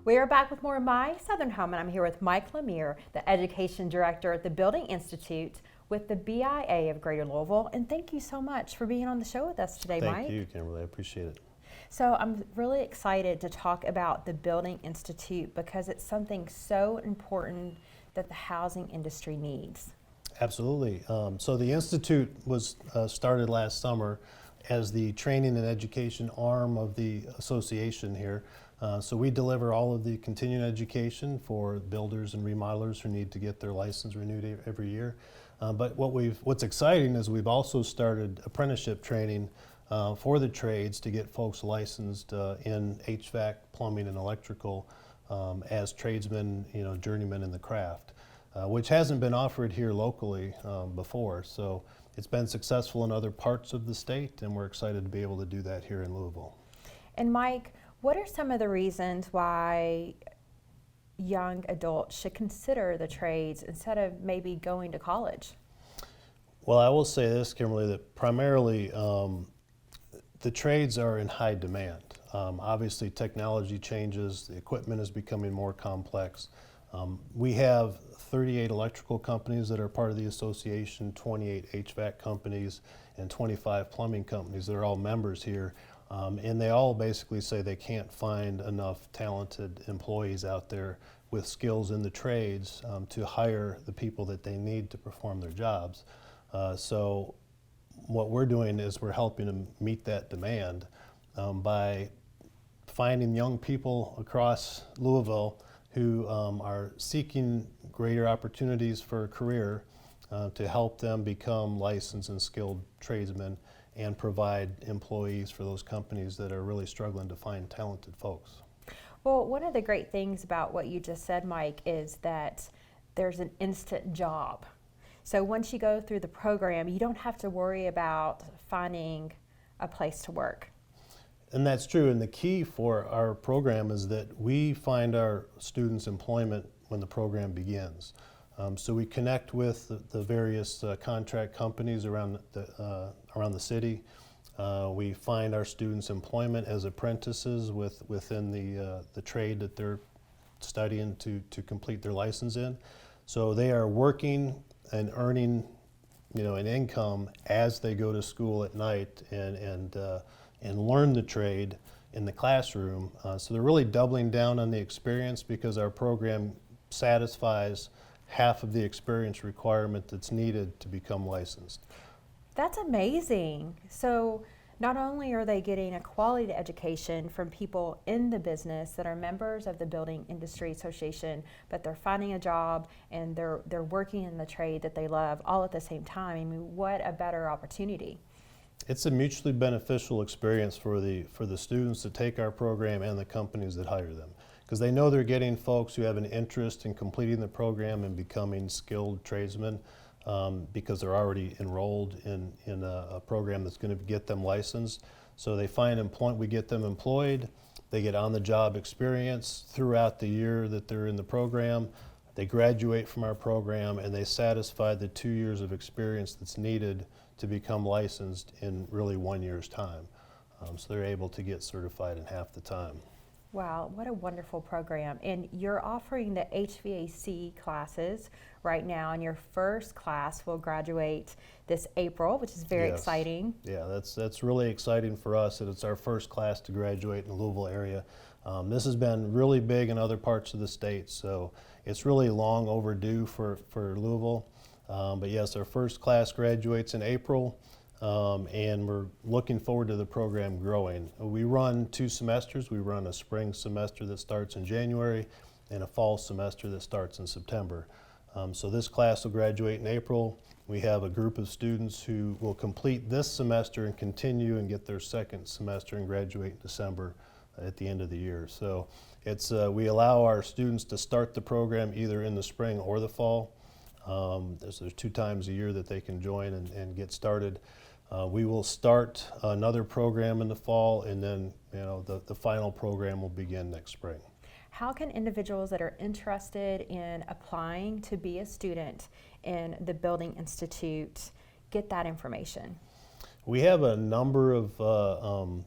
We are back with more of My Southern Home, and I'm here with Michael LeMire, the Education Director at the Building Institute with the BIA of Greater Louisville. And thank you so much for being on the show with us today, Mike. Thank you, Kimberly. I appreciate it. So I'm really excited to talk about the Building Institute because it's something so important that the housing industry needs. Absolutely. So the Institute was started last summer as the training and education arm of the association here. So we deliver all of the continuing education for builders and remodelers who need to get their license renewed every year. But what's exciting is we've also started apprenticeship training for the trades to get folks licensed in HVAC, plumbing, and electrical as tradesmen, journeymen in the craft, which hasn't been offered here locally before. So it's been successful in other parts of the state, and we're excited to be able to do that here in Louisville. And Mike, what are some of the reasons why young adults should consider the trades instead of maybe going to college? Well, I will say this, Kimberly, that primarily the trades are in high demand. Obviously, technology changes, the equipment is becoming more complex. We have 38 electrical companies that are part of the association, 28 HVAC companies, and 25 plumbing companies that are all members here. And they all basically say they can't find enough talented employees out there with skills in the trades to hire the people that they need to perform their jobs. So what we're doing is we're helping them meet that demand by finding young people across Louisville who are seeking greater opportunities for a career to help them become licensed and skilled tradesmen and provide employees for those companies that are really struggling to find talented folks. Well, one of the great things about what you just said, Mike, is that there's an instant job. So once you go through the program, you don't have to worry about finding a place to work. And that's true, and the key for our program is that we find our students employment when the program begins. So we connect with the various contract companies around the city. We find our students employment as apprentices within the trade that they're studying to complete their license in. So they are working and earning, an income as they go to school at night and learn the trade in the classroom. So they're really doubling down on the experience because our program satisfies half of the experience requirement that's needed to become licensed. That's amazing. So not only are they getting a quality education from people in the business that are members of the Building Industry Association, but they're finding a job and they're working in the trade that they love all at the same time. I mean, what a better opportunity. It's a mutually beneficial experience for the students that take our program and the companies that hire them, because they know they're getting folks who have an interest in completing the program and becoming skilled tradesmen because they're already enrolled in a program that's going to get them licensed. So they find employment, we get them employed, they get on-the-job experience throughout the year that they're in the program. They graduate from our program and they satisfy the 2 years of experience that's needed to become licensed in really 1 year's time. So they're able to get certified in half the time. Wow, what a wonderful program. And you're offering the HVAC classes right now, and your first class will graduate this April, which is very exciting. Yeah, that's really exciting for us, and it's our first class to graduate in the Louisville area. This has been really big in other parts of the state, so it's really long overdue for Louisville. But yes, our first class graduates in April. And we're looking forward to the program growing. We run 2 semesters. We run a spring semester that starts in January and a fall semester that starts in September. So this class will graduate in April. We have a group of students who will complete this semester and continue and get their second semester and graduate in December at the end of the year. So we allow our students to start the program either in the spring or the fall. There's 2 times a year that they can join and get started. We will start another program in the fall, and then the final program will begin next spring. How can individuals that are interested in applying to be a student in the Building Institute get that information? We have a number of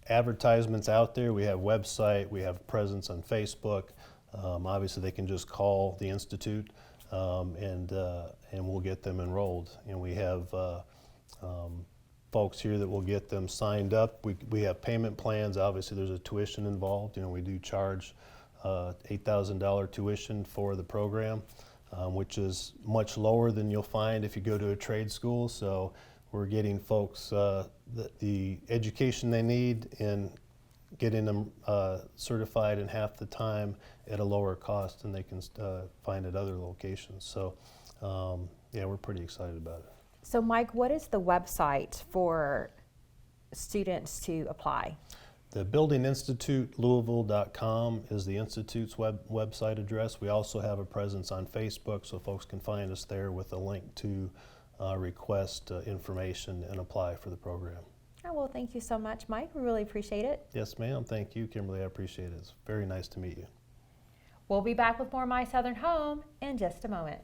advertisements out there. We have website, we have presence on Facebook. Obviously, they can just call the Institute and we'll get them enrolled. And we have folks here that will get them signed up. We have payment plans. Obviously, there's a tuition involved. You know, we do charge $8,000 tuition for the program, which is much lower than you'll find if you go to a trade school. So we're getting folks the education they need and getting them certified in half the time at a lower cost than they can find at other locations. So yeah, we're pretty excited about it. So Mike, what is the website for students to apply? The buildinginstitutelouisville.com is the Institute's website address. We also have a presence on Facebook, so folks can find us there with a link to request information and apply for the program. Oh, well, thank you so much, Mike. We really appreciate it. Yes, ma'am. Thank you, Kimberly. I appreciate it. It's very nice to meet you. We'll be back with more My Southern Home in just a moment.